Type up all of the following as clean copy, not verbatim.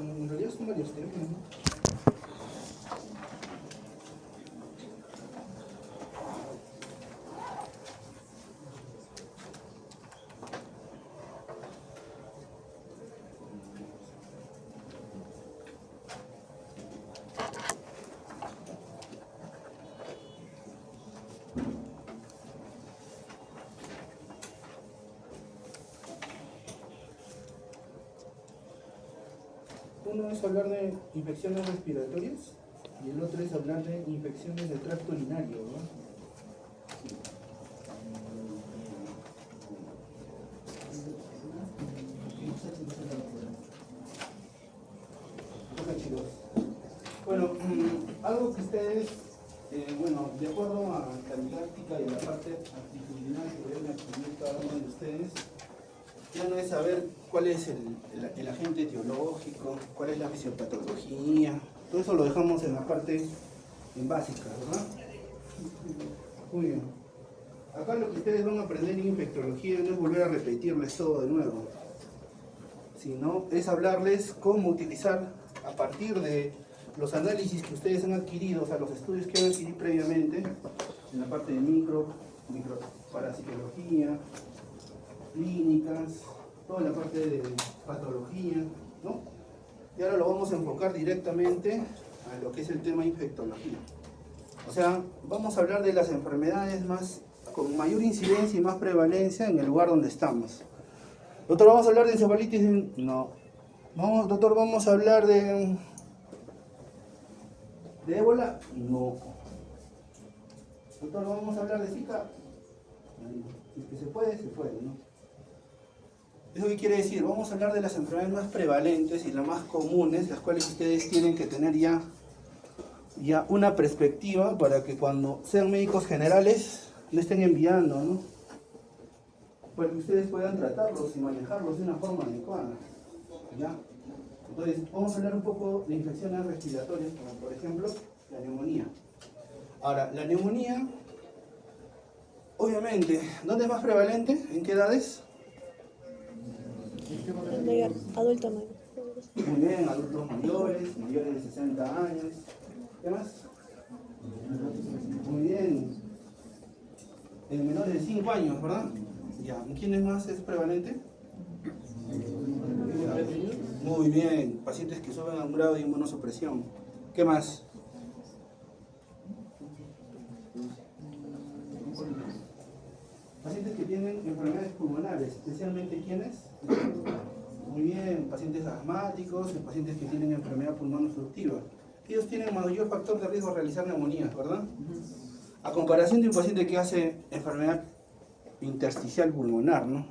En realidad son varios temas, ¿no? Uno es hablar de infecciones respiratorias y el otro es hablar de infecciones del tracto urinario, ¿no? Bueno, algo que ustedes, bueno, de acuerdo a la didáctica y la parte actitudinal que deben adquirir cada uno de ustedes, ya no es saber cuál es el agente etiológico, cuál es la fisiopatología, todo eso lo dejamos en la parte en básica, ¿verdad? Muy bien. Acá lo que ustedes van a aprender en infectología no es volver a repetirles todo de nuevo, sino es hablarles cómo utilizar a partir de los análisis que ustedes han adquirido, o sea, los estudios que han adquirido previamente, en la parte de microparasitología, clínicas, toda la parte de patología, ¿no? Y ahora lo vamos a enfocar directamente a lo que es el tema infectología. O sea, vamos a hablar de las enfermedades con mayor incidencia y más prevalencia en el lugar donde estamos. Doctor, ¿vamos a hablar de encefalitis? No. Doctor, ¿vamos a hablar de ébola? No. Doctor, ¿vamos a hablar de Zika? Si es que se puede, ¿no? ¿Eso qué quiere decir? Vamos a hablar de las enfermedades más prevalentes y las más comunes, las cuales ustedes tienen que tener ya una perspectiva para que cuando sean médicos generales le estén enviando, ¿no? Para que ustedes puedan tratarlos y manejarlos de una forma adecuada, ¿ya? Entonces, vamos a hablar un poco de infecciones respiratorias, como por ejemplo la neumonía. Ahora, la neumonía, obviamente, ¿dónde es más prevalente? ¿En qué edades? Adulto mayor. Muy bien, adultos mayores de 60 años. ¿Qué más? Muy bien. En menores de 5 años, ¿verdad? Ya. ¿En quiénes más es prevalente? Muy bien. Pacientes que suben a un grado de inmunosupresión. ¿Qué más? Pacientes que tienen enfermedades pulmonares, especialmente ¿quiénes? Muy bien, pacientes asmáticos y pacientes que tienen enfermedad pulmonar obstructiva. Ellos tienen mayor factor de riesgo de realizar neumonías, ¿verdad? A comparación de un paciente que hace enfermedad intersticial pulmonar, ¿no?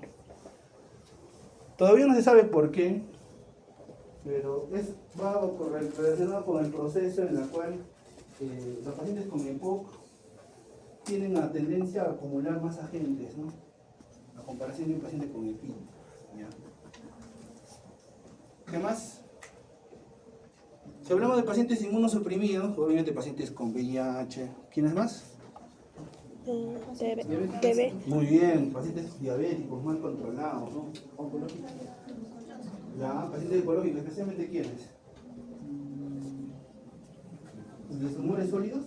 Todavía no se sabe por qué, pero va relacionado con el proceso en el cual los pacientes con EPOC tienen la tendencia a acumular más agentes, ¿no? A comparación de un paciente con EPIC. ¿Ya? ¿Qué más? Si hablamos de pacientes inmunosuprimidos, obviamente pacientes con VIH. ¿Quiénes más? TB. Muy bien, pacientes diabéticos mal controlados, ¿no? Oncológicos. Ya, pacientes oncológicos, especialmente ¿quiénes? ¿De tumores sólidos?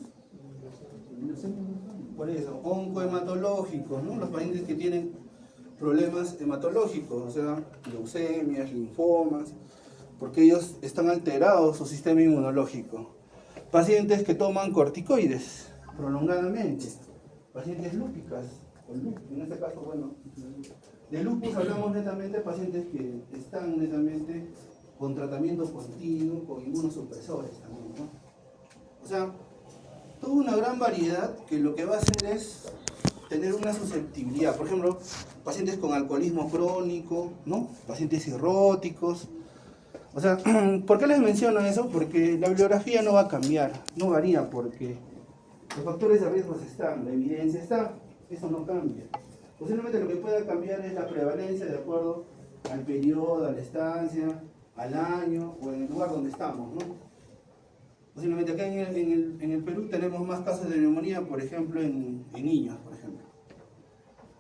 Por eso, oncohematológicos, ¿no? Los pacientes que tienen problemas hematológicos, o sea, leucemias, linfomas, porque ellos están alterados su sistema inmunológico. Pacientes que toman corticoides prolongadamente, pacientes lúpicas, en este caso, bueno, de lupus hablamos netamente de pacientes que están netamente con tratamiento continuo, con inmunosupresores también, ¿no? O sea, toda una gran variedad que lo que va a hacer es tener una susceptibilidad. Por ejemplo, pacientes con alcoholismo crónico, ¿no? Pacientes cirróticos. O sea, ¿por qué les menciono eso? Porque la bibliografía no va a cambiar, no varía, porque los factores de riesgo están, la evidencia está, eso no cambia. Posiblemente lo que pueda cambiar es la prevalencia de acuerdo al periodo, a la estancia, al año o en el lugar donde estamos, ¿no? Posiblemente acá en el Perú tenemos más casos de neumonía, por ejemplo, en niños, por ejemplo.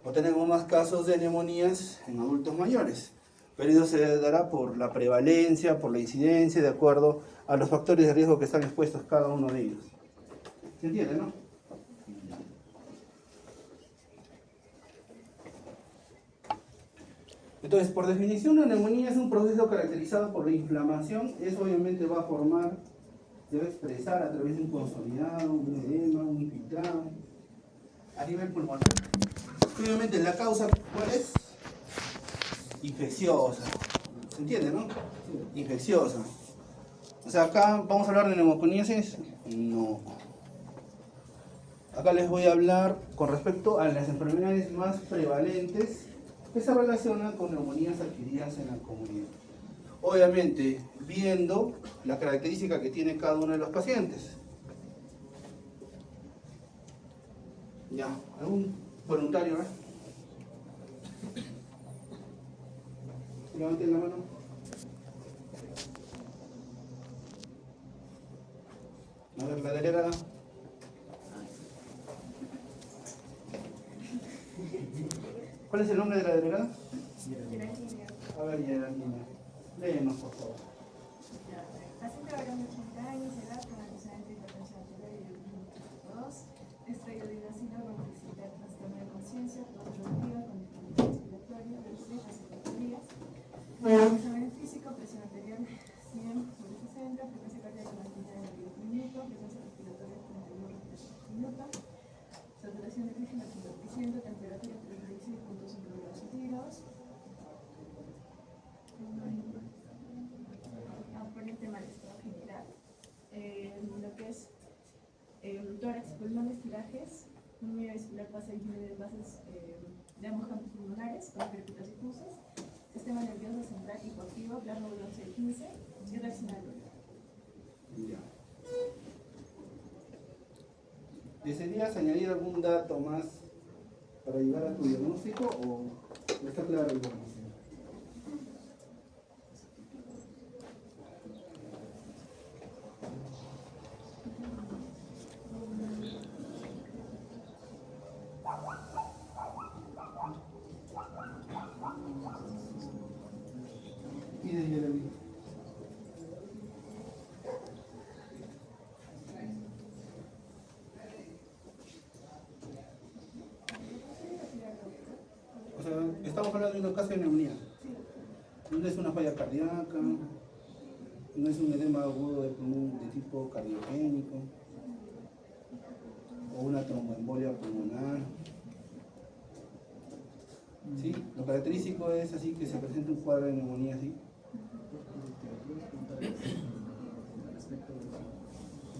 O tenemos más casos de neumonías en adultos mayores. pero eso se dará por la prevalencia, por la incidencia, de acuerdo a los factores de riesgo que están expuestos cada uno de ellos. ¿Se entiende, no? Entonces, por definición, la neumonía es un proceso caracterizado por la inflamación. Eso obviamente va a formar, se va a expresar a través de un consolidado, un edema, un infiltrado, a nivel pulmonar. Obviamente, la causa, ¿cuál es? Infecciosa. ¿Se entiende, no? Infecciosa. O sea, acá vamos a hablar de neumoconiasis. No. Acá les voy a hablar con respecto a las enfermedades más prevalentes que se relacionan con neumonías adquiridas en la comunidad. Obviamente, viendo la característica que tiene cada uno de los pacientes. Ya, ¿algún voluntario? Levanten la mano. A ver, la delegada. ¿Cuál es el nombre de la delegada? A ver, Geraldina. Léenos, por favor. Paciente varón de 80 años, edad, con antecedente de hipertensión arterial y diabetes 2, extraíodinacina con flexibilidad, trastorno de conciencia, productiva, con discapacidad respiratoria, de 6 a 7 días. Examen físico, presión arterial 100 sobre 60, frecuencia cardíaca 90 en el minuto, frecuencia respiratoria 31 respiraciones por minuto, saturación de oxígeno 80%, temperatura 36.5 grados centígrados. Por el tema de estado general, lo que es tórax, pulmones, tirajes, neumonía vascular pasa y de bases de ambos campos pulmonares, con crepitas difusas, sistema nervioso central hipoactivo, glándulo 11 y 15, y reacción al dolor. Ya. ¿Desearías añadir algún dato más para llegar a tu diagnóstico o está claro el diagnóstico? Pide, Geraldine. O sea, estamos hablando de un caso de neumonía. No es una falla cardíaca, no es un edema agudo de pulmón de tipo cardiogénico, o una tromboembolia pulmonar. ¿Sí? Lo característico es así que se presenta un cuadro de neumonía así.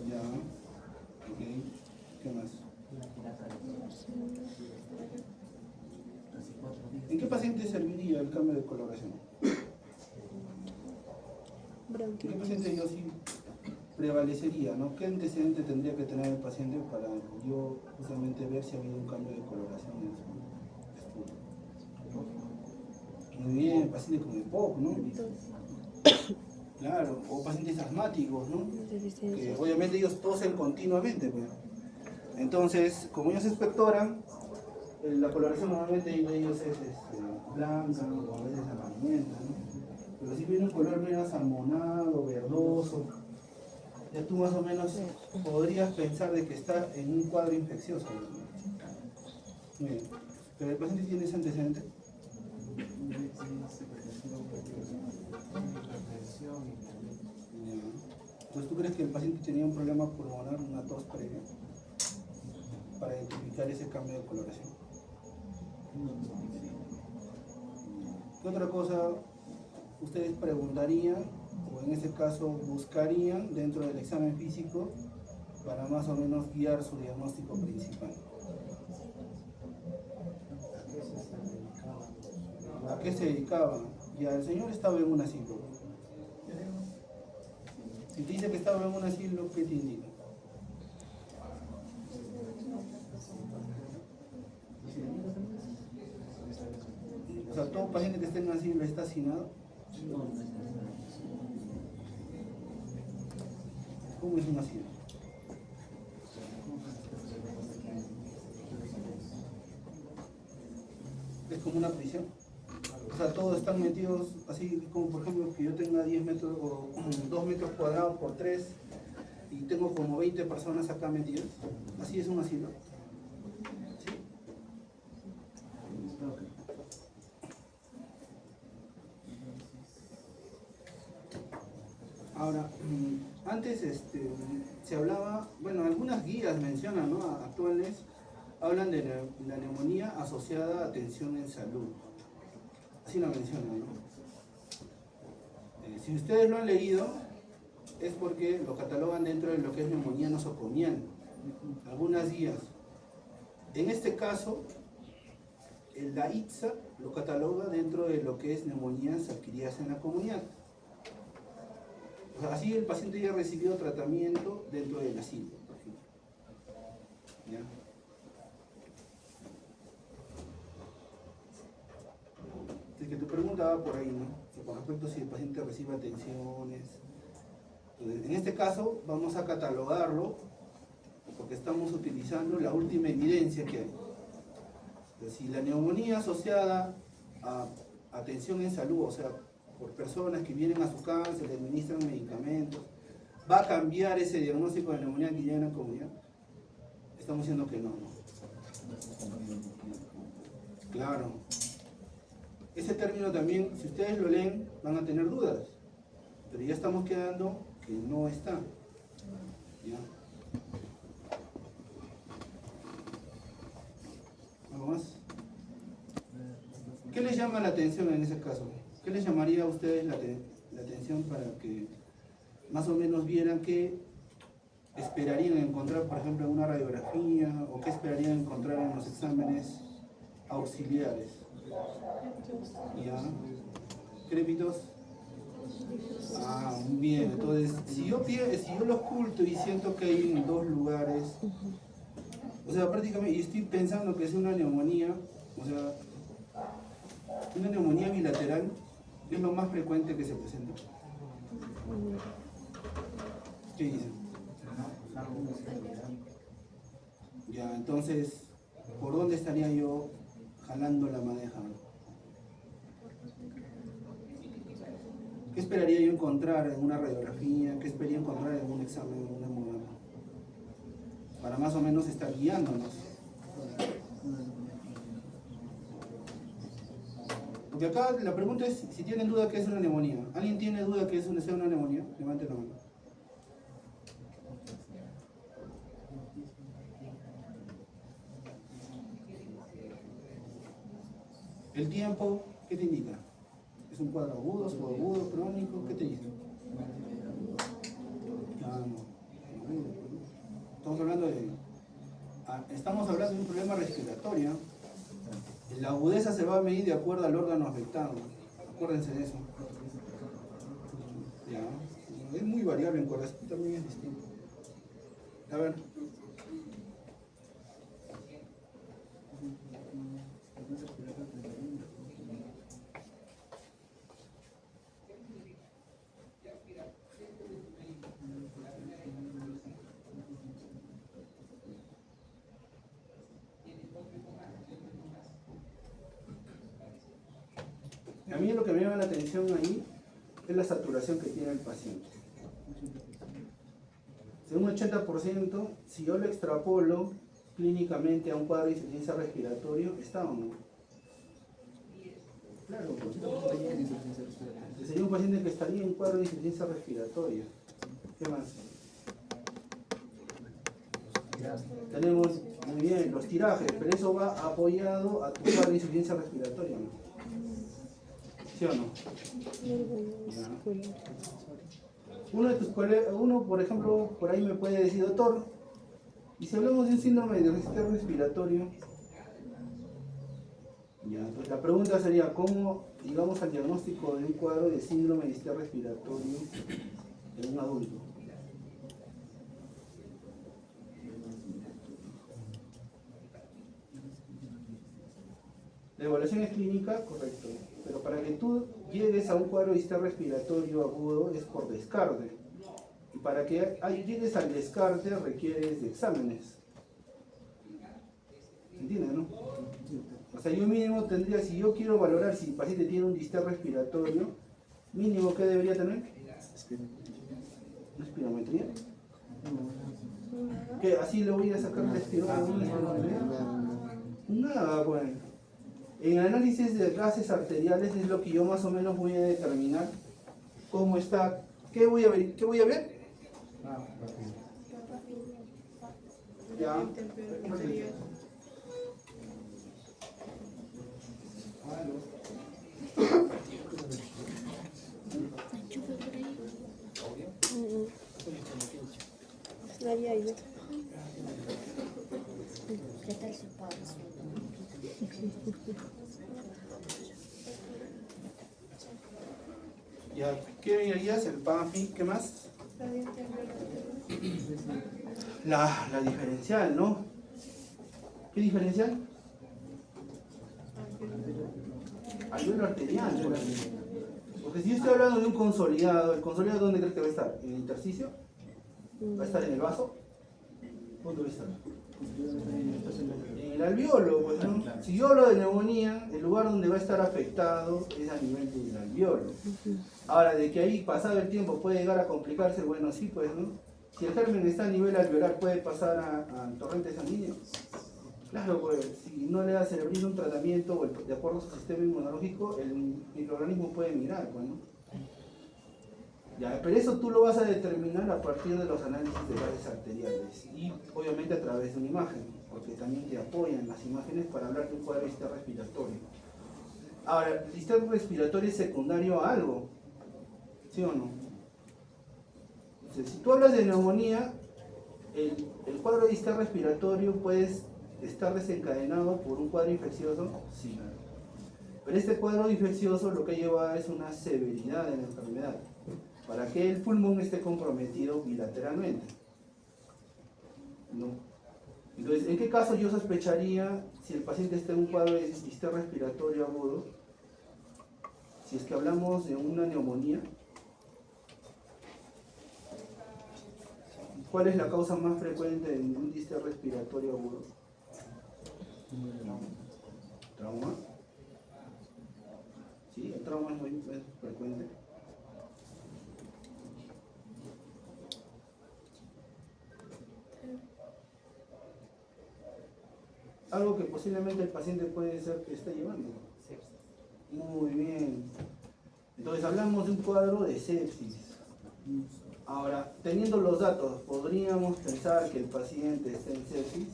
Ya, ok. ¿Qué más? ¿En qué paciente serviría el cambio de coloración? ¿En qué paciente yo sí prevalecería, ¿no? ¿Qué antecedente tendría que tener el paciente para yo justamente ver si ha habido un cambio de coloración en su estudio? Muy bien, pacientes con EPOC, ¿no? Claro, o pacientes asmáticos, ¿no? Que obviamente ellos tosen continuamente, pues. Entonces, como ellos expectoran, la coloración normalmente de ellos es blanca o a veces amarillenta, ¿no? Pero si viene un color medio salmonado, verdoso, ya tú más o menos podrías pensar de que está en un cuadro infeccioso, ¿no? Muy bien. ¿Pero el paciente tiene ese antecedente? Entonces, ¿tú crees que el paciente tenía un problema pulmonar, una tos previa, para identificar ese cambio de coloración? ¿Qué otra cosa ustedes preguntarían, o en ese caso buscarían dentro del examen físico para más o menos guiar su diagnóstico principal? ¿A qué se dedicaba? Ya, el señor estaba en un asilo. Si te dice que estaba en un asilo, ¿qué te indica? O sea, todo paciente que esté en un asilo está asignado. ¿Cómo es un asilo? Es como una prisión. O sea, todos están metidos así como por ejemplo que yo tenga 10 metros o 2 metros cuadrados por 3 y tengo como 20 personas acá metidas. Así es un asilo. ¿Sí? Ahora, antes se hablaba, bueno, algunas guías mencionan, ¿no? Actuales, hablan de la neumonía asociada a atención en salud. Así lo mencionan, ¿no? Si ustedes lo han leído, es porque lo catalogan dentro de lo que es neumonía nosocomial. Algunas guías. En este caso, la ITSA lo cataloga dentro de lo que es neumonías adquiridas en la comunidad. O sea, así el paciente ya ha recibido tratamiento dentro del asilo, por ejemplo. ¿Ya? Así que tu pregunta va por ahí, ¿no? Con respecto a si el paciente recibe atenciones. Entonces, en este caso vamos a catalogarlo porque estamos utilizando la última evidencia que hay. Entonces, si la neumonía asociada a atención en salud, o sea, por personas que vienen a su casa, se le administran medicamentos, ¿va a cambiar ese diagnóstico de neumonía que ya en la comunidad? Estamos diciendo que no, ¿no? Claro. Ese término también, si ustedes lo leen, van a tener dudas, pero ya estamos quedando que no está. ¿Ya? ¿Algo más? ¿Qué les llama la atención en ese caso? ¿Qué les llamaría a ustedes la atención para que más o menos vieran qué esperarían encontrar, por ejemplo, en una radiografía, o qué esperarían encontrar en los exámenes auxiliares? ¿Ya? ¿Crépitos? Ah, muy bien. Entonces, si yo lo oculto y siento que hay en dos lugares, o sea, prácticamente, y estoy pensando que es una neumonía, o sea, una neumonía bilateral es lo más frecuente que se presenta. ¿Qué dicen? Ya, entonces, ¿por dónde estaría yo jalando la madeja? ¿Qué esperaría yo encontrar en una radiografía? ¿Qué esperaría encontrar en un examen, en una hemograma? Para más o menos estar guiándonos. Porque acá la pregunta es si tienen duda que es una neumonía. ¿Alguien tiene duda que sea una neumonía? Levanten la mano. ¿El tiempo qué te indica? ¿Es un cuadro agudo, subagudo, crónico? ¿Qué te dice? Ah, no. Estamos hablando de un problema respiratorio. La agudeza se va a medir de acuerdo al órgano afectado. Acuérdense de eso. Ya. Es muy variable en corazón, también es distinto. A ver. A mí lo que me llama la atención ahí es la saturación que tiene el paciente. Según un 80%, si yo lo extrapolo clínicamente a un cuadro de insuficiencia respiratoria, ¿está o no? Claro, sería un paciente que estaría en cuadro de insuficiencia respiratoria. ¿Qué más? Tenemos, muy bien, los tirajes, pero eso va apoyado a tu cuadro de insuficiencia respiratoria, ¿no? ¿Sí o no? Ya. Uno, por ejemplo, por ahí me puede decir, doctor, y si hablamos de un síndrome de déficit respiratorio, ya, entonces la pregunta sería, ¿cómo llegamos al diagnóstico de un cuadro de síndrome de déficit respiratorio en un adulto? La evaluación es clínica, correcto, pero para que tú llegues a un cuadro de déficit respiratorio agudo es por descarte. Y para que llegues al descarte requieres de exámenes. ¿Se entiende, no? O sea, yo mínimo tendría, si yo quiero valorar si el paciente tiene un distrés respiratorio, mínimo, ¿qué debería tener? ¿Una espirometría? ¿Qué? ¿Así le voy a sacar la espirometría? Nada, pues. En análisis de gases arteriales es lo que yo más o menos voy a determinar cómo está. ¿Qué voy a ver? ¿Qué voy a ver? Ya. Nadie ahí, ¿no? ¿Qué tal su padre? Ya, ¿qué verías? El PANFI, ¿qué más? La diferencial, ¿no? ¿Qué diferencial? Alveolo arterial. Porque si yo estoy hablando de un consolidado, ¿el consolidado dónde crees que va a estar? ¿En el intersticio? ¿Va a estar en el vaso? ¿Dónde va a estar? En el alveolo, pues, ¿no? Si yo hablo de neumonía, el lugar donde va a estar afectado es a nivel del alveolo. Ahora, de que ahí pasado el tiempo puede llegar a complicarse, bueno, sí, pues, ¿no? Si el germen está a nivel alveolar, ¿puede pasar a torrente sanguíneo? Claro, pues, si no le da cerebrino un tratamiento o de acuerdo a su sistema inmunológico, el microorganismo puede migrar, pues, ¿no? Ya, pero eso tú lo vas a determinar a partir de los análisis de gases arteriales y obviamente a través de una imagen, porque también te apoyan las imágenes para hablar de un cuadro de distrés respiratorio. Ahora, ¿el distrés respiratorio es secundario a algo? ¿Sí o no? Entonces, si tú hablas de neumonía, el cuadro de distrés respiratorio puede estar desencadenado por un cuadro infeccioso, sí. Pero este cuadro infeccioso lo que lleva es una severidad en la enfermedad, para que el pulmón esté comprometido bilateralmente. ¿No? Entonces, ¿en qué caso yo sospecharía si el paciente está en un cuadro de distrés respiratorio agudo? Si es que hablamos de una neumonía, ¿cuál es la causa más frecuente en un distrés respiratorio agudo? ¿Trauma? Sí, el trauma es muy frecuente. Algo que posiblemente el paciente puede ser que esté llevando. Muy bien. Entonces hablamos de un cuadro de sepsis. Ahora, teniendo los datos, ¿podríamos pensar que el paciente está en sepsis?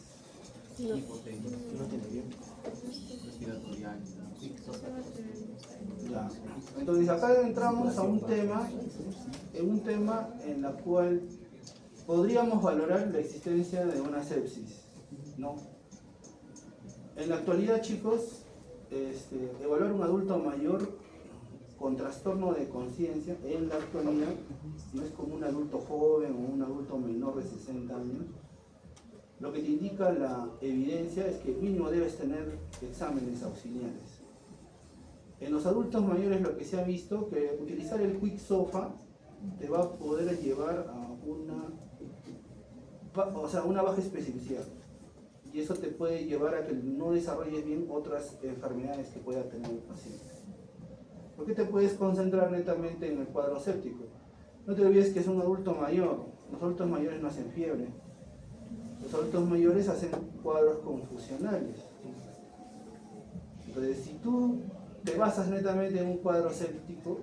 Ya. Entonces acá entramos a un tema, en la cual podríamos valorar la existencia de una sepsis, ¿no? En la actualidad, chicos, evaluar un adulto mayor con trastorno de conciencia en la actualidad no es como un adulto joven o un adulto menor de 60 años. Lo que te indica la evidencia es que mínimo debes tener exámenes auxiliares. En los adultos mayores lo que se ha visto que utilizar el Quick SOFA te va a poder llevar a una baja especificidad. Y eso te puede llevar a que no desarrolles bien otras enfermedades que pueda tener el paciente. ¿Por qué te puedes concentrar netamente en el cuadro séptico? No te olvides que es un adulto mayor. Los adultos mayores no hacen fiebre. Los adultos mayores hacen cuadros confusionales. Entonces, si tú te basas netamente en un cuadro séptico,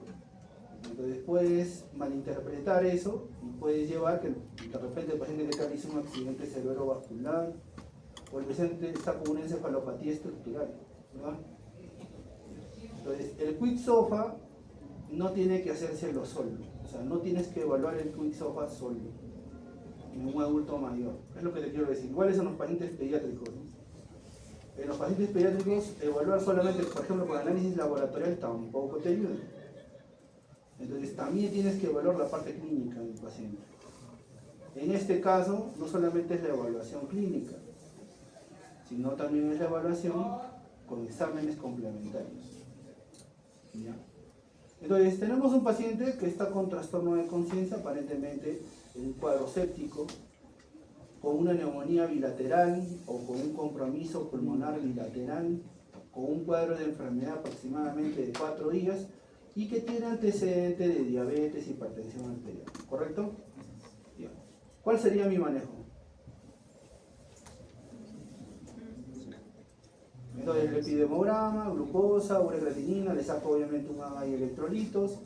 entonces puedes malinterpretar eso y puedes llevar que de repente el paciente que realiza un accidente cerebrovascular o el paciente está con una encefalopatía estructural, ¿verdad? Entonces, el Quick SOFA no tiene que hacérselo solo, o sea, no tienes que evaluar el Quick SOFA solo en un adulto mayor, es lo que te quiero decir. Igual son los pacientes pediátricos, ¿no? En los pacientes pediátricos, evaluar solamente, por ejemplo, con análisis laboratorial tampoco te ayuda. Entonces, también tienes que evaluar la parte clínica del paciente. En este caso, no solamente es la evaluación clínica, sino también es la evaluación con exámenes complementarios. ¿Ya? Entonces, tenemos un paciente que está con trastorno de conciencia, aparentemente en un cuadro séptico, con una neumonía bilateral o con un compromiso pulmonar bilateral, con un cuadro de enfermedad aproximadamente de 4 días y que tiene antecedentes de diabetes y hipertensión arterial, ¿correcto? Bien. ¿Cuál sería mi manejo? Entonces le pido hemograma, glucosa, ureacreatinina, le saco obviamente un AGA y electrolitos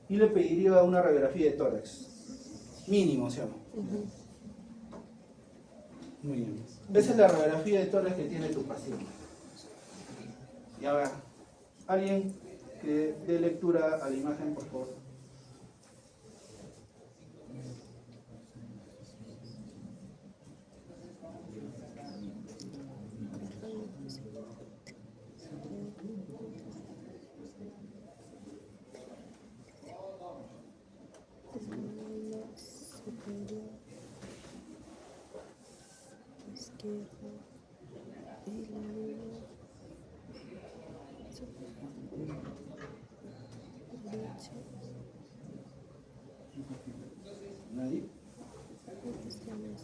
y le pediría una radiografía de tórax. Mínimo, ¿sí o no? Muy bien. Esa es la radiografía de tórax que tiene tu paciente. Y a ver, alguien que dé lectura a la imagen, por favor. Superior, izquierda y la luna superior, derecha, ¿Nadie? estamos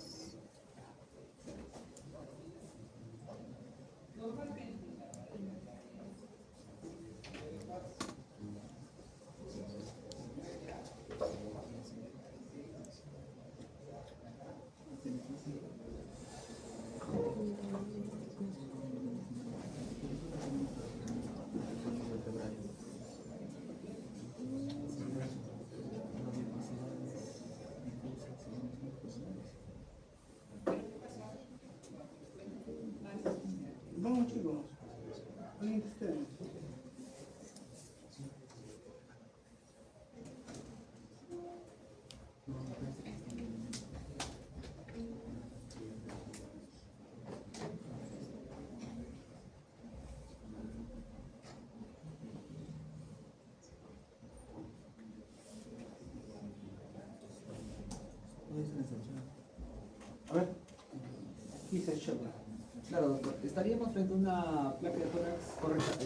Vamos chicos. Alguien que esté. A ver. Dice Chopra. Claro, doctor. Estaríamos frente a una placa de tórax correcta.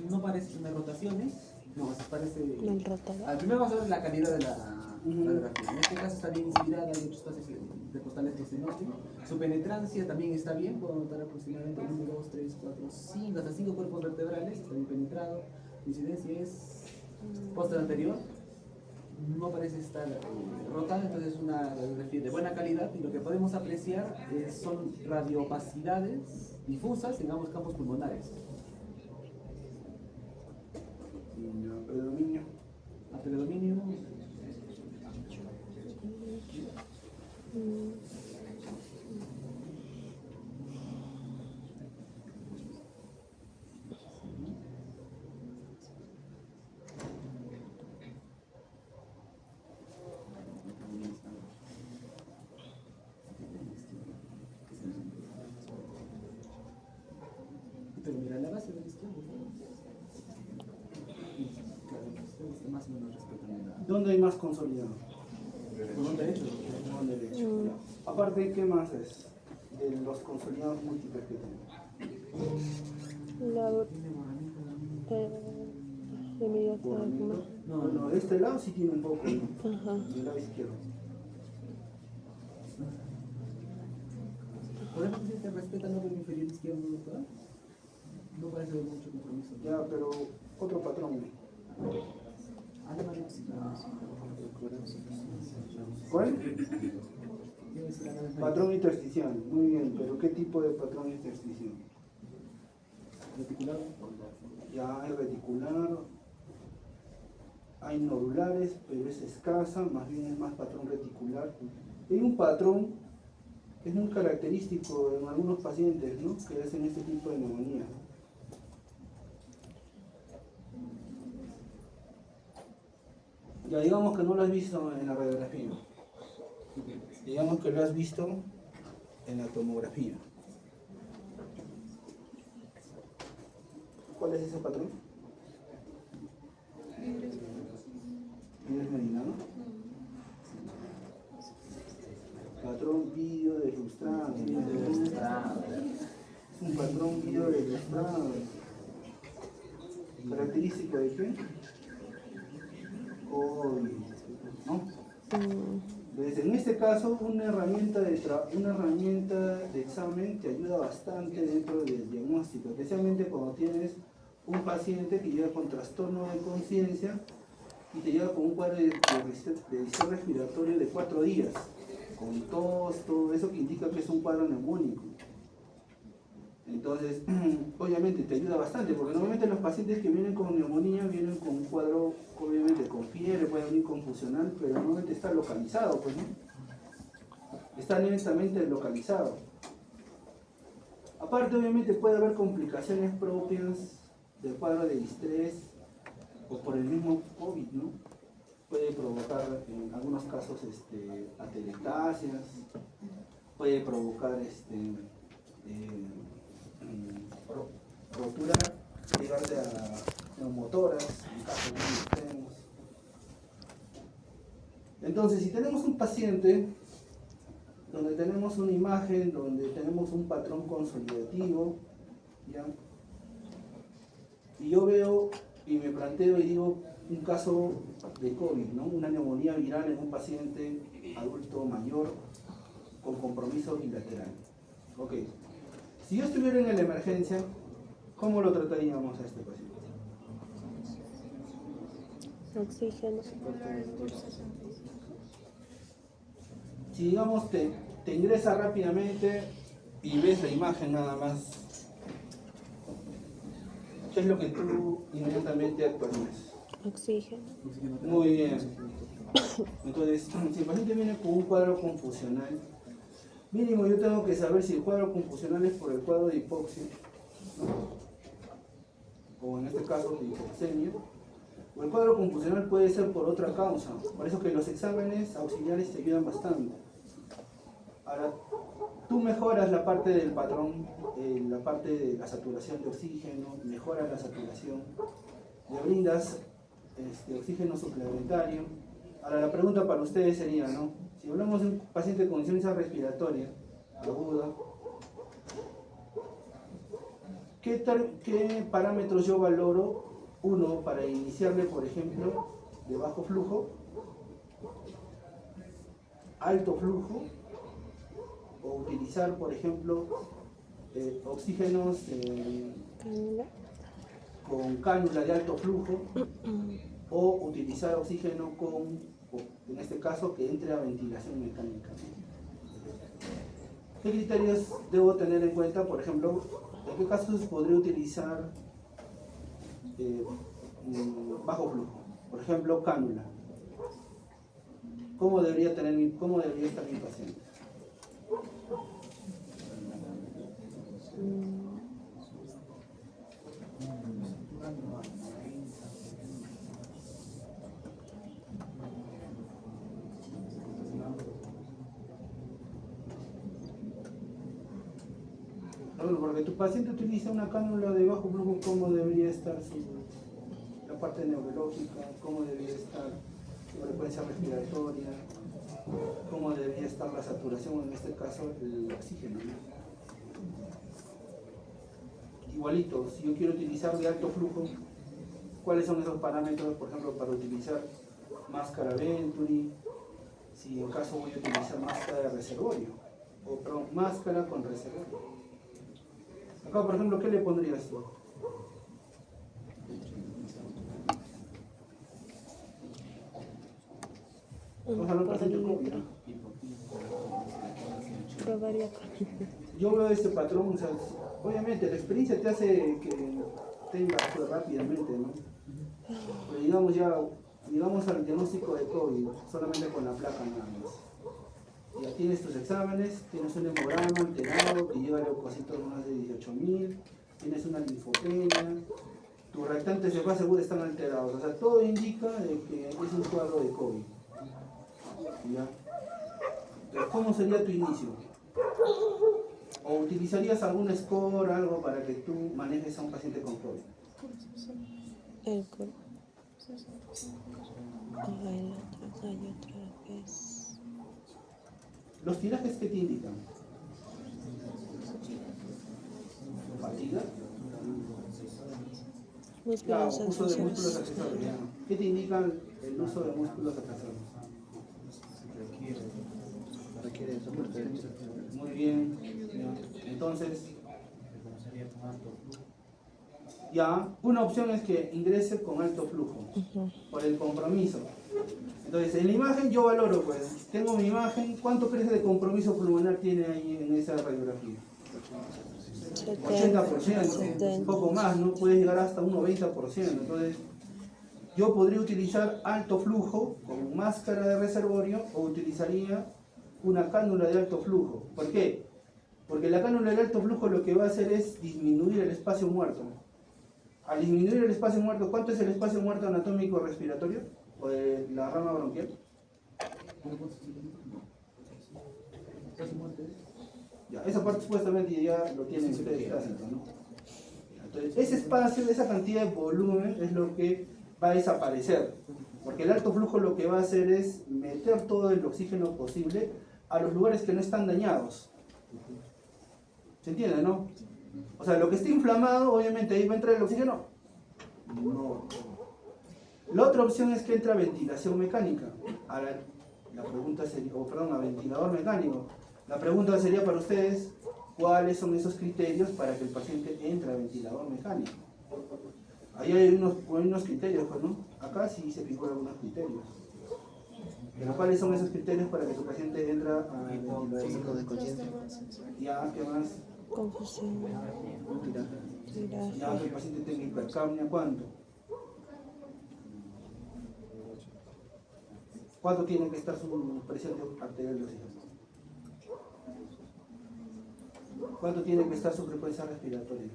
No parece tener rotaciones. No, parece. mal rotada. Primero vamos a ver la calidad de la radiografía. En este caso está bien inspirada, hay muchos espacios de postales de diagnóstico. Su penetrancia también está bien, puedo notar aproximadamente 1, 2, 3, 4, 5, hasta 5 cuerpos vertebrales, está bien penetrado. La incidencia es póster anterior. No parece estar rota, entonces es una radiografía de buena calidad y lo que podemos apreciar son radioopacidades difusas en ambos campos pulmonares. Predominio. A predominio, pero mira la base de la izquierda. Claro, está más o menos respetando la. ¿Dónde hay más consolidado? Pulmón derecho. Pulmón derecho. Aparte, ¿qué más es? De los consolidados múltiples que tenemos. La Borramiento. No, Bueno, de este lado sí tiene un poco, ¿no? Ajá. Del lado izquierdo. ¿Podemos decir que respeta el lóbulo inferior izquierdo, doctor? No parece haber mucho compromiso. Ya, pero otro patrón. ¿Cuál? Patrón intersticial. Muy bien, pero ¿qué tipo de patrón intersticial? Reticular. Ya hay reticular, hay nodulares, pero es escasa, más bien es más patrón reticular. Hay un patrón que es muy característico en algunos pacientes, ¿no?, que hacen este tipo de neumonía. Ya digamos que no lo has visto en la radiografía, digamos que lo has visto en la tomografía. ¿Cuál es ese patrón? ¿Tienes mediano? Patrón vídeo deslumbrado. Es un patrón vídeo deslumbrado. ¿Característico de qué? COVID, ¿no? Entonces, en este este caso, una herramienta de examen te ayuda bastante dentro del diagnóstico, especialmente cuando tienes un paciente que llega con trastorno de conciencia y te llega con un cuadro de distrés respiratorio de 4 días, con tos, todo eso que indica que es un cuadro neumónico. Entonces, obviamente te ayuda bastante, porque normalmente los pacientes que vienen con neumonía vienen con un cuadro, obviamente con fiebre, puede venir confusional, pero normalmente está localizado, pues, ¿no? Está lentamente localizado. Aparte, obviamente puede haber complicaciones propias del cuadro de distrés o por el mismo COVID, ¿no? Puede provocar en algunos casos atelectasias, puede provocar rotura, llegar a neumotoras en casos muy extremos. Entonces, si tenemos un paciente donde tenemos una imagen, donde tenemos un patrón consolidativo, ¿ya? Y yo veo y me planteo y digo un caso de COVID, ¿no? Una neumonía viral en un paciente adulto mayor con compromiso bilateral. Ok. Si yo estuviera en la emergencia, ¿cómo lo trataríamos a este paciente? Oxígeno. Si digamos te ingresa rápidamente y ves la imagen nada más, ¿qué es lo que tú inmediatamente actuarías? Oxígeno. Muy bien. Entonces, si el paciente viene con un cuadro confusional, mínimo yo tengo que saber si el cuadro confusional es por el cuadro de hipoxia, ¿no? O en este caso de hipoxemia, o el cuadro confusional puede ser por otra causa. Por eso que los exámenes auxiliares te ayudan bastante. Ahora, tú mejoras la parte del patrón, la parte de la saturación de oxígeno, mejoras la saturación, le brindas oxígeno suplementario. Ahora, la pregunta para ustedes sería, ¿no? Si hablamos de un paciente con insuficiencia respiratoria aguda, ¿qué parámetros yo valoro? Uno, para iniciarle, por ejemplo, de bajo flujo, alto flujo, o utilizar, por ejemplo, oxígenos Cánula. con cánula de alto flujo, o utilizar oxígeno con, en este caso, que entre a ventilación mecánica. ¿Qué criterios debo tener en cuenta? Por ejemplo, ¿en qué casos podría utilizar bajo flujo? Por ejemplo, cánula. ¿Cómo debería estar mi paciente? Porque tu paciente utiliza una cánula de bajo flujo, ¿cómo debería estar la parte neurológica? ¿Cómo debería estar su frecuencia respiratoria? ¿Cómo debería estar la saturación, en este caso el oxígeno, ¿no? Igualito, si yo quiero utilizar de alto flujo, ¿cuáles son esos parámetros, por ejemplo, para utilizar máscara Venturi? Si en caso voy a utilizar máscara de reservorio, o perdón, máscara con reservorio. Acá, por ejemplo, ¿qué le pondrías tú? Vamos a hablar del paciente COVID, ¿no? Probaría. Yo veo este patrón, o sea, obviamente la experiencia te hace que tengas rápidamente, ¿no? Pero digamos al diagnóstico de COVID, solamente con la placa nada más. Ya tienes tus exámenes, tienes un hemograma alterado que lleva leucocitos más de 18.000, tienes una linfopenia, tus reactantes de fase aguda están alterados, o sea, todo indica de que es un cuadro de COVID. ¿Ya? Entonces, ¿cómo sería tu inicio? ¿O utilizarías algún score, algo para que tú manejes a un paciente con COVID? El cuerpo. Hay otra vez. ¿Los tirajes qué te indican? ¿Fatiga? Ya, Músculos uso de músculos accesorios. accesorios. Ya. ¿Qué te indican el uso de músculos accesorios? Entonces, ya, una opción es que ingrese con alto flujo, por el compromiso. Entonces, en la imagen yo valoro, pues, tengo mi imagen, ¿cuánto crees de compromiso pulmonar tiene ahí en esa radiografía? 80%, un poco más, ¿no? Puede llegar hasta un 90%. Entonces, yo podría utilizar alto flujo con máscara de reservorio o utilizaría una cánula de alto flujo. ¿Por qué? Porque la cánula de alto flujo lo que va a hacer es disminuir el espacio muerto. Al disminuir el espacio muerto, ¿cuánto es el espacio muerto anatómico respiratorio? ¿O de la rama bronquial? Ya, esa parte supuestamente ya lo tienen ustedes tácito, ¿no? Entonces, ese espacio, esa cantidad de volumen es lo que va a desaparecer. Porque el alto flujo lo que va a hacer es meter todo el oxígeno posible a los lugares que no están dañados. ¿Se entiende, no? O sea, lo que esté inflamado, obviamente ahí va a entrar el oxígeno. No. La otra opción es que entra ventilación mecánica. Ahora, la pregunta sería, a ventilador mecánico. La pregunta sería para ustedes, ¿cuáles son esos criterios para que el paciente entre a ventilador mecánico? Ahí hay unos criterios, ¿no? Acá sí se figuran algunos criterios. Pero ¿cuáles son esos criterios para que tu paciente entre a ventilador mecánico? Ya, ¿qué más? Confusión. Tiraje. Ya que el paciente tenga hipercapnia, ¿cuánto? ¿Cuánto tiene que estar su presión arterial de oxígeno? ¿Cuánto tiene que estar su frecuencia respiratoria?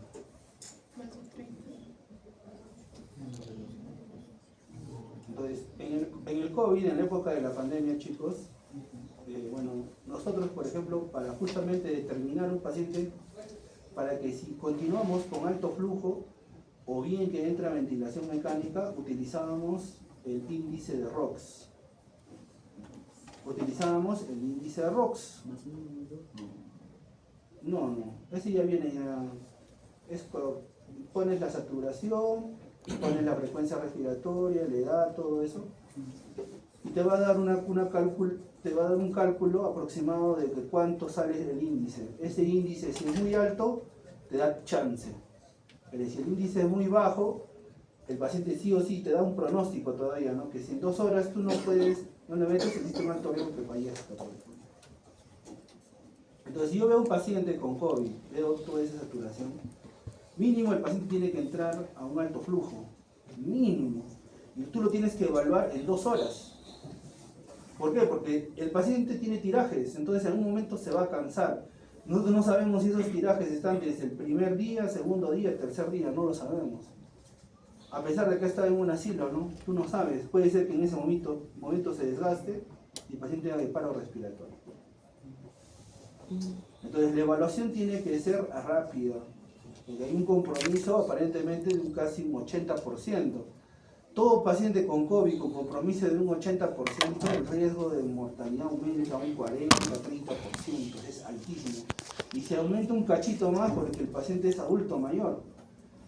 Entonces, en el COVID, en la época de la pandemia, chicos, bueno, nosotros, por ejemplo, para justamente determinar un paciente, para que si continuamos con alto flujo, o bien que entra ventilación mecánica, utilizábamos el índice de ROX. Utilizábamos el índice de ROX. No, ese ya viene ya. Es cuando pones la saturación, pones la frecuencia respiratoria, la edad, todo eso. Y te va a dar un cálculo aproximado de cuánto sale el índice. Ese índice, si es muy alto, te da chance. Pero si el índice es muy bajo, el paciente sí o sí te da un pronóstico todavía, ¿no? Que si en 2 horas tú no le metes el sistema alto que fallezca. Entonces, si yo veo un paciente con COVID, veo toda esa saturación, mínimo el paciente tiene que entrar a un alto flujo. Mínimo. Y tú lo tienes que evaluar en 2 horas. ¿Por qué? Porque el paciente tiene tirajes, entonces en algún momento se va a cansar. Nosotros no sabemos si esos tirajes están desde el primer día, segundo día, tercer día, no lo sabemos. A pesar de que está en un asilo, ¿no? Tú no sabes. Puede ser que en ese momento se desgaste y el paciente haga paro respiratorio. Entonces la evaluación tiene que ser rápida, porque hay un compromiso aparentemente de casi un 80%. Todo paciente con COVID con compromiso de un 80%, el riesgo de mortalidad aumenta a un 40-30%, es altísimo. Y se aumenta un cachito más porque el paciente es adulto mayor.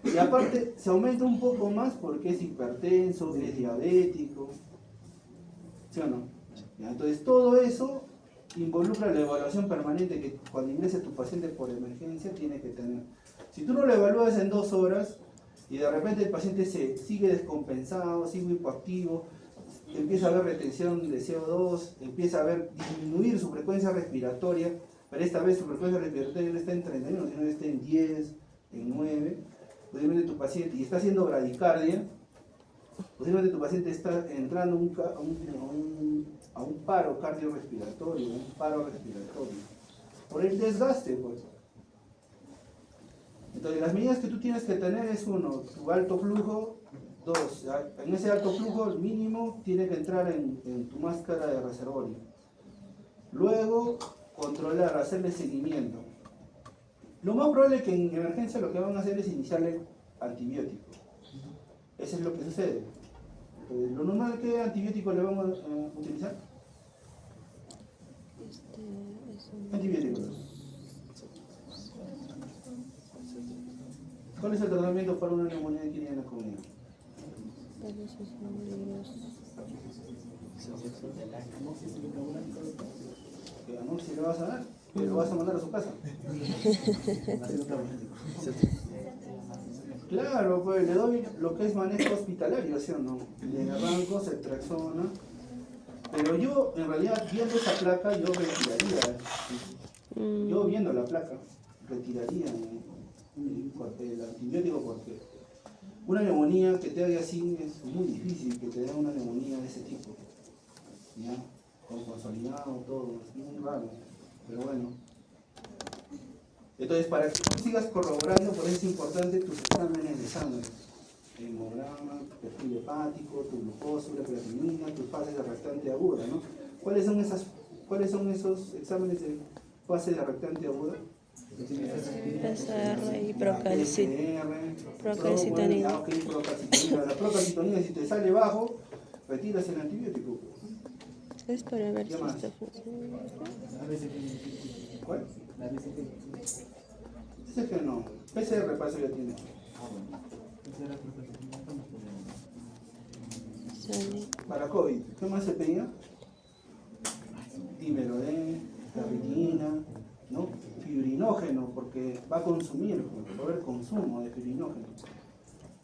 Y aparte se aumenta un poco más porque es hipertenso, es diabético. ¿Sí o no? ¿Ya? Entonces todo eso involucra la evaluación permanente que cuando ingrese tu paciente por emergencia tiene que tener. Si tú no lo evalúas en 2 horas y de repente el paciente se sigue descompensado, sigue hipoactivo, empieza a haber retención de CO2, empieza a haber disminuir su frecuencia respiratoria, pero esta vez su frecuencia respiratoria no está en 31, sino está en 10, en 9, posiblemente tu paciente, y está haciendo bradicardia, posiblemente tu paciente está entrando a un paro cardiorrespiratorio, por el desgaste, pues. Entonces las medidas que tú tienes que tener es 1, tu alto flujo, 2, en ese alto flujo el mínimo tiene que entrar en tu máscara de reservorio. Luego controlar, hacerle seguimiento. Lo más probable es que en emergencia lo que van a hacer es iniciarle antibiótico. Eso es lo que sucede. Entonces, lo normal, ¿qué antibiótico le vamos a utilizar? Antibióticos. ¿Cuál es el tratamiento para una neumonía adquirida en la comunidad? ¿Qué amoxicilina le vas a dar? que lo vas a mandar a su casa. Claro, pues le doy lo que es manejo hospitalario, ¿sí o no? Le arranco, se tracciona. Pero yo, en realidad, viendo esa placa, yo retiraría. Yo viendo la placa, retiraría el antibiótico porque una neumonía que te haga así es muy difícil que te dé una neumonía de ese tipo. ¿Ya? Con consolidado, todo, es muy raro. Pero bueno. Entonces, para que tú sigas corroborando, por eso es importante tus exámenes de sangre. El hemograma, tu perfil hepático, tu glucosa, la creatinina, tus fases de reactante aguda, ¿no? ¿Cuáles son esos exámenes de fase de reactante aguda? PCR y procalcitonina. La procalcitonina, si te sale bajo, retiras el antibiótico. Es para ver ¿Qué si más? está funcionando. ¿Cuál? La BCG. Dice que no. PCR para eso ya tiene. Sale. Para COVID, ¿qué más se pedía? Dímero de ferritina, ¿no? Fibrinógeno, porque va a consumir, va a haber consumo de fibrinógeno.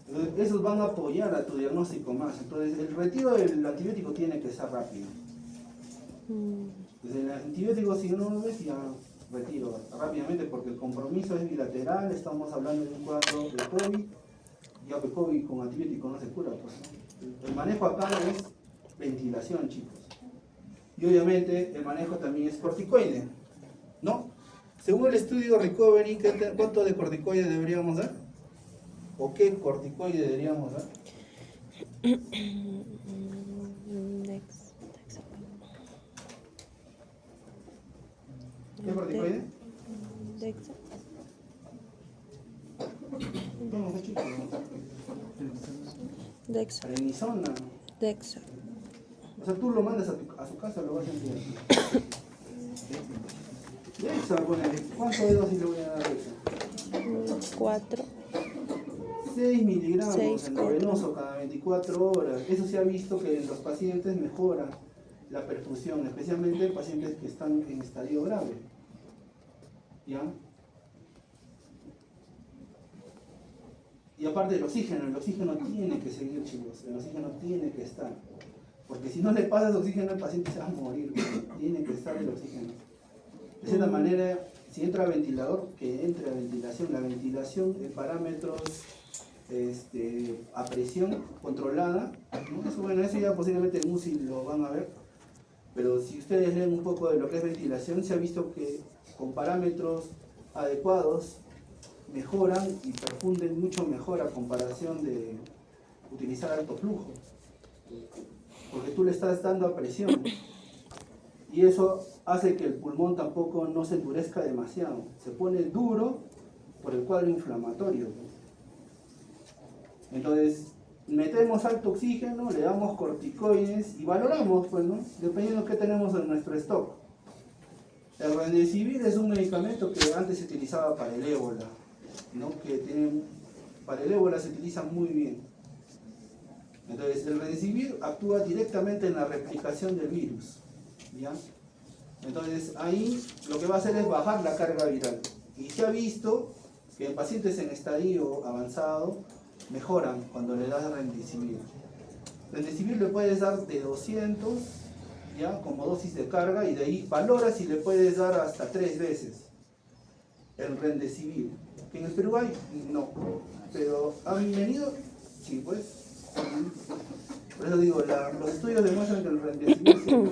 Entonces, esos van a apoyar a tu diagnóstico más. Entonces, el retiro del antibiótico tiene que ser rápido. Entonces, el antibiótico, si no lo ves, ya retiro rápidamente, porque el compromiso es bilateral. Estamos hablando de un cuadro de COVID. Ya que COVID con antibiótico no se cura, pues. El manejo acá es ventilación, chicos. Y obviamente el manejo también es corticoide, ¿no? Según el estudio Recovery, ¿cuánto de corticoide deberíamos dar? ¿O qué corticoide deberíamos dar? ¿Qué corticoide? Dexa. No, no, chicos. Dexa. Prednisona. Dexa. O sea, tú lo mandas a su casa, lo vas a enviar. Dexa, ponele. ¿Cuánto de dosis le voy a dar a Dexa? 4. 6 miligramos 6, endovenoso cada 24 horas. Eso se ha visto que en los pacientes mejora la perfusión, especialmente en pacientes que están en estadio grave. ¿Ya? Y aparte el oxígeno tiene que seguir, chicos, el oxígeno tiene que estar. Porque si no le pasas oxígeno al paciente se va a morir, tiene que estar el oxígeno. De cierta manera, si entra a ventilador, que entre a ventilación. La ventilación de parámetros a presión controlada, ¿no? Eso ya posiblemente en UCI lo van a ver. Pero si ustedes leen un poco de lo que es ventilación, se ha visto que con parámetros adecuados mejoran y perfunden mucho mejor a comparación de utilizar alto flujo, porque tú le estás dando a presión y eso hace que el pulmón tampoco no se endurezca demasiado, se pone duro por el cuadro inflamatorio. Entonces metemos alto oxígeno, le damos corticoides y valoramos, pues, ¿no? Dependiendo de qué tenemos en nuestro stock. El Remdesivir es un medicamento que antes se utilizaba para el ébola, ¿no? Para el ébola se utiliza muy bien. Entonces el Remdesivir actúa directamente en la replicación del virus, ¿ya? Entonces ahí lo que va a hacer es bajar la carga viral. Y se ha visto que en pacientes en estadio avanzado mejoran cuando le das Remdesivir. Remdesivir le puedes dar de 200, ¿ya? Como dosis de carga, y de ahí valora si le puedes dar hasta 3 veces el Remdesivir. En el Perú hay, no, pero han venido, sí, pues. Por eso digo, los estudios demuestran que el Remdesivir sirve.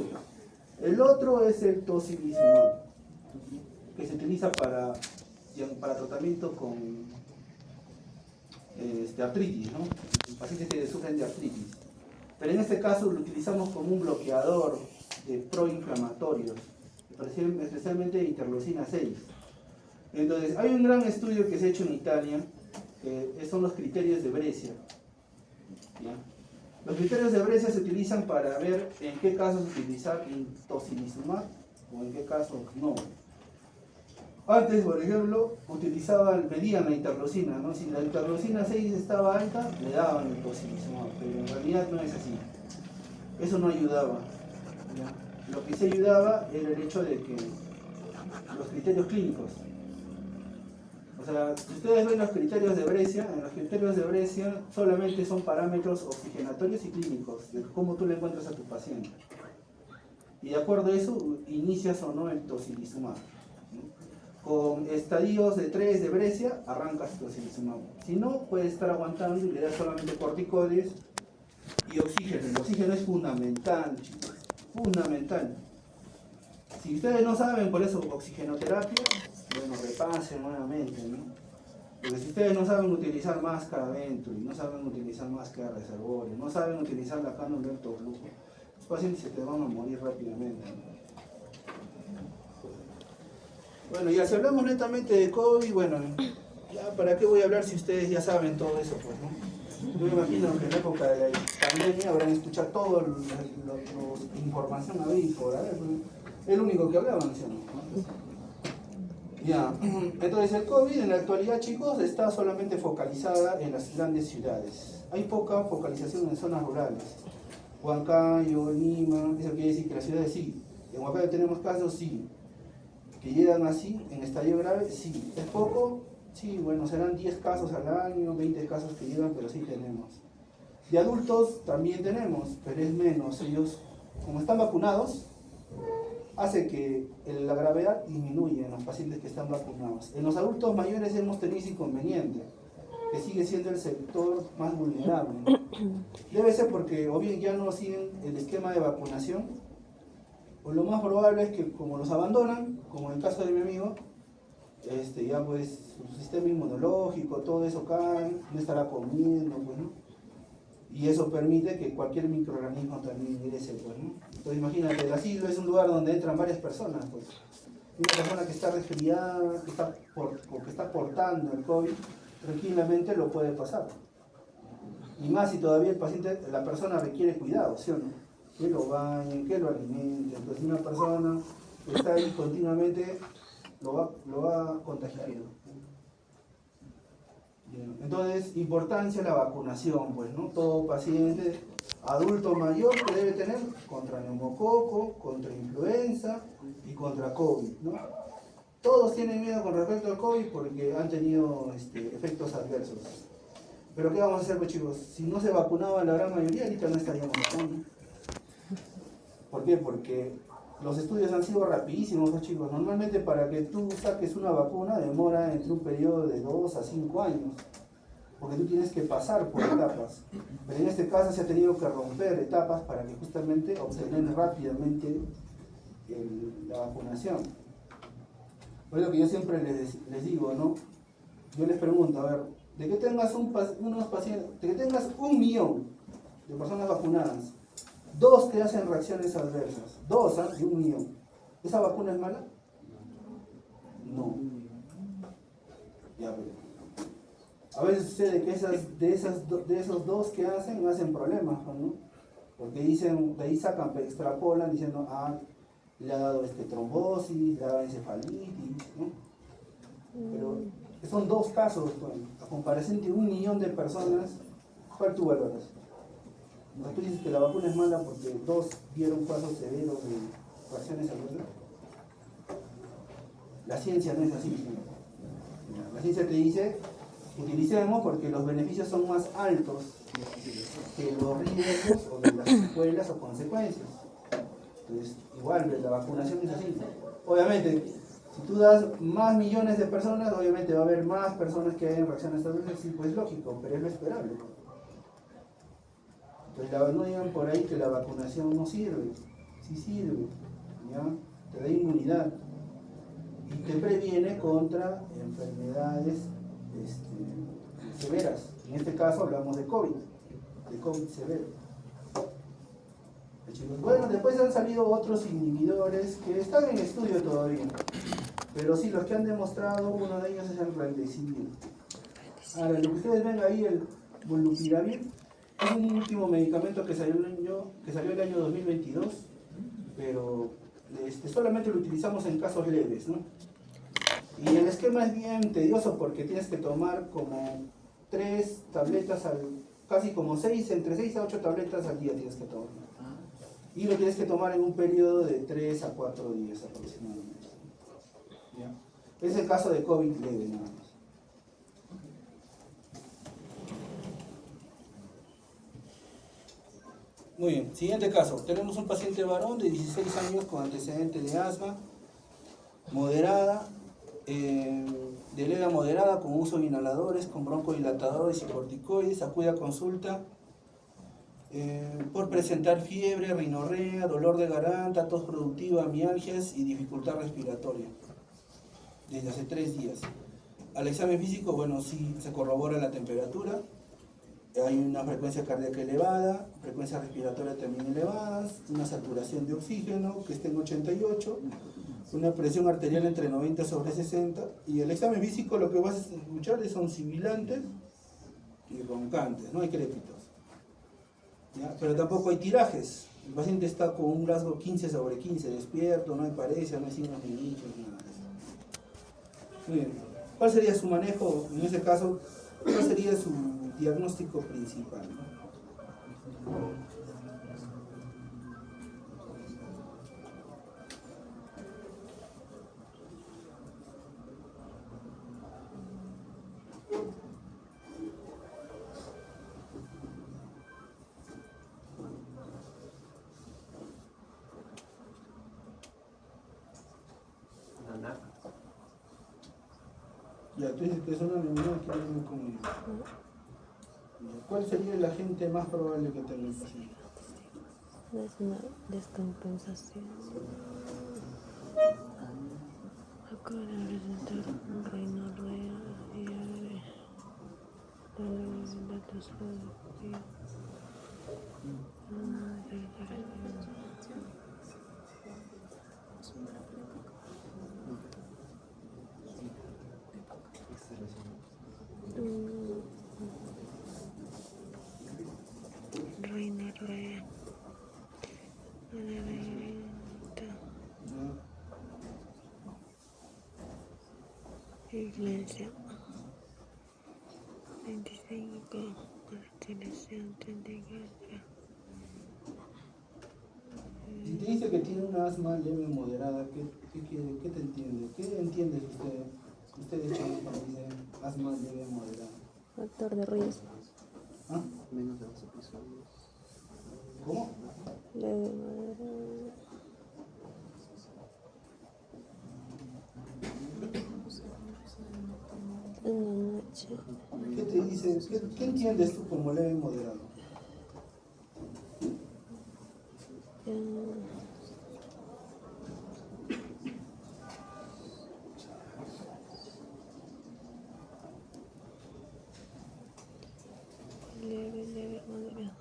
El otro es el tocilizumab, que se utiliza para tratamiento con artritis, ¿no? Pacientes que sufren de artritis. Pero en este caso lo utilizamos como un bloqueador de proinflamatorios, especialmente de interleucina 6. Entonces, hay un gran estudio que se ha hecho en Italia, que son los criterios de Brescia, ¿ya? Los criterios de Brescia se utilizan para ver en qué casos utilizar tocilizumab o en qué casos no. Antes, por ejemplo, medían la interleucina, ¿no? Si la interleucina 6 estaba alta, le daban el tocilizumab, pero en realidad no es así. Eso no ayudaba, ¿ya? Lo que sí ayudaba era el hecho de que los criterios clínicos. O sea, si ustedes ven los criterios de Brescia, en los criterios de Brescia solamente son parámetros oxigenatorios y clínicos, de cómo tú le encuentras a tu paciente. Y de acuerdo a eso, inicias o no el tocilizumab. Con estadios de 3 de Brescia, arrancas tocilizumab. Si no, puedes estar aguantando y le das solamente corticoides y oxígeno. El oxígeno es fundamental, chicos, fundamental. Si ustedes no saben por eso oxigenoterapia, bueno, repasen nuevamente, ¿no? Porque si ustedes no saben utilizar máscara Venturi, no saben utilizar máscara reservorio, no saben utilizar la canon del flujo, los pacientes se te van a morir rápidamente, ¿no? Bueno, ya si hablamos netamente de COVID, bueno, ya para qué voy a hablar si ustedes ya saben todo eso, pues, ¿no? Yo me imagino que en la época de la pandemia habrán escuchado toda la información ahí por ahí, pues, es el único que hablaban, ¿sí o no? Ya, entonces el COVID en la actualidad, chicos, está solamente focalizada en las grandes ciudades. Hay poca focalización en zonas rurales. Huancayo, Lima, eso quiere decir que las ciudades sí. En Huancayo tenemos casos, sí. Que llegan así, en estadio grave, sí. ¿Es poco? Sí, bueno, serán 10 casos al año, 20 casos que llegan, pero sí tenemos. De adultos también tenemos, pero es menos. Ellos, como están vacunados, hace que la gravedad disminuya en los pacientes que están vacunados. En los adultos mayores hemos tenido ese inconveniente, que sigue siendo el sector más vulnerable. Debe ser porque o bien ya no siguen el esquema de vacunación, o lo más probable es que como los abandonan, como en el caso de mi amigo, ya pues su sistema inmunológico, todo eso cae, no estará comiendo, pues, ¿no? Y eso permite que cualquier microorganismo también ingrese, pues, ¿no? Entonces imagínate, el asilo es un lugar donde entran varias personas, pues. Una persona que está resfriada, que está portando el COVID, tranquilamente lo puede pasar. Y más si todavía el paciente, la persona requiere cuidado, ¿sí o no? Que lo bañen, que lo alimenten. Entonces una persona que está ahí continuamente lo va a contagiar. Entonces, importancia de la vacunación, pues, ¿no? Todo paciente adulto mayor que debe tener contra neumococo, contra influenza y contra COVID, ¿no? Todos tienen miedo con respecto al COVID porque han tenido efectos adversos. Pero ¿qué vamos a hacer, pues, chicos? Si no se vacunaba la gran mayoría, ahorita no estaríamos vacunando. ¿Por qué? Porque los estudios han sido rapidísimos, ¿no, chicos? Normalmente para que tú saques una vacuna demora entre un periodo de 2 a 5 años, porque tú tienes que pasar por etapas. Pero en este caso se ha tenido que romper etapas para que justamente obtener rápidamente la vacunación. Por lo que yo siempre les digo, ¿no? Yo les pregunto, a ver, de que tengas de que tengas 1 millón de personas vacunadas, 2 te hacen reacciones adversas, 2 de 1 millón. ¿Esa vacuna es mala? No. Ya veo. A veces sucede que de esos 2 que hacen problemas, ¿no? Porque dicen, de ahí sacan, extrapolan diciendo, le ha dado trombosis, le ha dado encefalitis, ¿no? Pero son 2 casos, pues, a comparación de 1 millón de personas, ¿cuál tú valoras? Tú dices que la vacuna es mala porque 2 dieron casos severos de reacciones adversas. La ciencia no es así, ¿no? La ciencia te dice, utilicemos porque los beneficios son más altos que los riesgos o de las secuelas o consecuencias. Entonces, igual, la vacunación es así. Obviamente, si tú das más millones de personas, obviamente va a haber más personas que hayan reacciones adversas, sí, pues lógico, pero es lo esperable. Entonces, no digan por ahí que la vacunación no sirve. Sí sirve, ¿ya? Te da inmunidad y te previene contra enfermedades severas. En este caso hablamos de COVID severo. Bueno, después han salido otros inhibidores que están en estudio todavía, pero sí, los que han demostrado, uno de ellos es el remdesivir. Ahora, lo que ustedes ven ahí, el molnupiravir, es un último medicamento que salió el año 2022, pero solamente lo utilizamos en casos leves, ¿no? Y el esquema es bien tedioso porque tienes que tomar como 3 tabletas casi como 6, entre 6 a 8 tabletas al día tienes que tomar. Y lo tienes que tomar en un periodo de 3 a 4 días aproximadamente. ¿Ya? Es el caso de COVID leve nada más. Muy bien, siguiente caso. Tenemos un paciente varón de 16 años con antecedentes de asma moderada, de leve a moderada, con uso de inhaladores, con broncodilatadores y corticoides. Acude a consulta por presentar fiebre, rinorrea, dolor de garganta, tos productiva, mialgias y dificultad respiratoria desde hace 3 días. Al examen físico, bueno, sí se corrobora la temperatura, hay una frecuencia cardíaca elevada, frecuencia respiratoria también elevadas, una saturación de oxígeno que está en 88, una presión arterial entre 90 sobre 60, y el examen físico lo que vas a escuchar son sibilantes y roncantes, no hay crépitos. ¿Ya? Pero tampoco hay tirajes. El paciente está con un rasgo 15 sobre 15, despierto, no hay paresia, no hay signos clínicos, nada de eso. Muy bien. ¿Cuál sería su manejo? En ese caso, ¿cuál sería su diagnóstico principal? Ya, tú dices que es una neumonía que viene con... ¿Cuál sería el agente más probable que tenga el paciente? Es una descompensación. Acaba de presentar un rinorrea, fiebre, dolor de la tos productiva. Rinorrea. Iglesia 25, constelación 34. Si te dice que tiene una asma leve o moderada, ¿qué te entiende? ¿Qué entiendes usted? Ustedes chavos cuando dicen asma leve o moderada. Factor de riesgo. ¿Ah? Menos de 2 episodios. ¿Cómo? Leve, moderado. En la noche. ¿Qué te dice? ¿Qué entiendes tú como leve o moderado? Leve, moderado.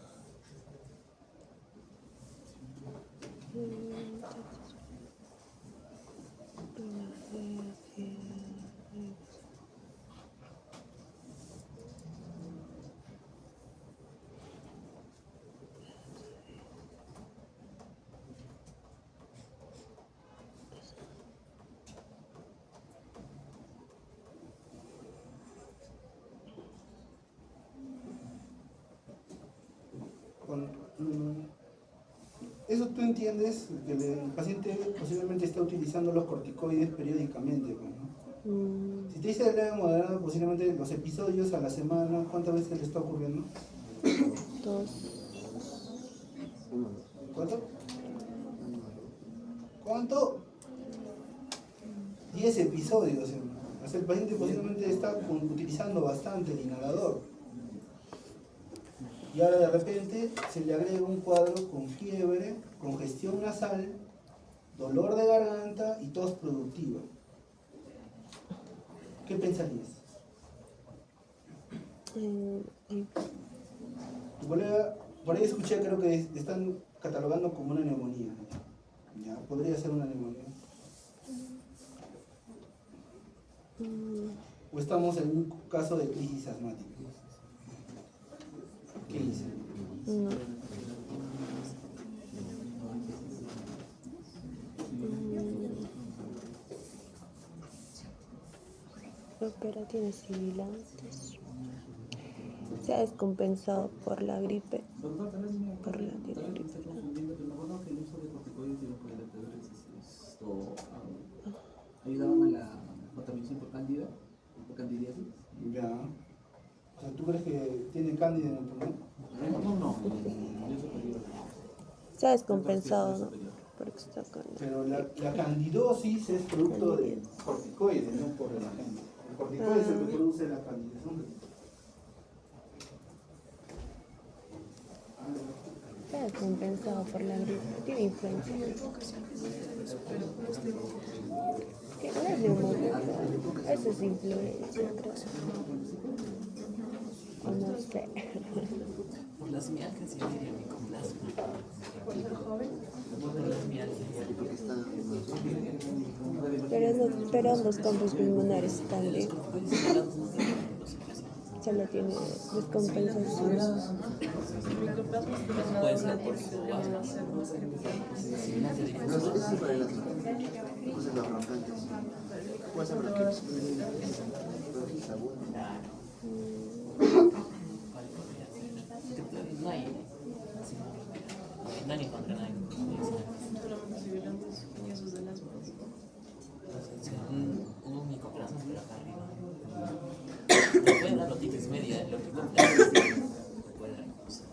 Eso tú entiendes que el paciente posiblemente está utilizando los corticoides periódicamente, ¿no? Si te dice leve o moderado, posiblemente los episodios a la semana, ¿cuántas veces le está ocurriendo? 2. ¿Cuánto? ¿Cuánto? 10 episodios. O sea, el paciente posiblemente está utilizando bastante el inhalador. Y ahora de repente se le agrega un cuadro con fiebre, congestión nasal, dolor de garganta y tos productiva. ¿Qué pensarías? Tu colega, por ahí escuché, creo que están catalogando como una neumonía. ¿Ya? Podría ser una neumonía. ¿O estamos en un caso de crisis asmática? ¿Qué hice? No. Opera tiene sibilantes. Se ha descompensado por la gripe. Doctor, tal vez me Por la tal vez me está confundiendo, pero me acuerdo que el uso de corticoides y broncodilatadores esto ayudaban a la cándida o candidiasis. Ya. O sea, ¿tú crees que tiene cándida en el pulmón? No, yo superior. Se ha descompensado, ¿no? Porque está con... Pero la candidosis es producto de corticoides, no por el agente. El corticoide es el que produce la candidiasis. Se ha descompensado por la gripe. Tiene influencia. Que no es neumonía. Eso es influencia, creo. O no sé. Por las mialgias y diría micoplasma. Por las mialgias. Pero ambos campos pulmonares están bien. Solo tiene descompensación. Puede ser por su asma. No, eso es para el asma. Pues es los broncantes. Puede ser bronquitis. Bronquitis aguda. No hay. No hay ni contra nadie. Hubo un micoplasma por acá arriba. No puede dar otitis media, lo que compleja puede dar cosas.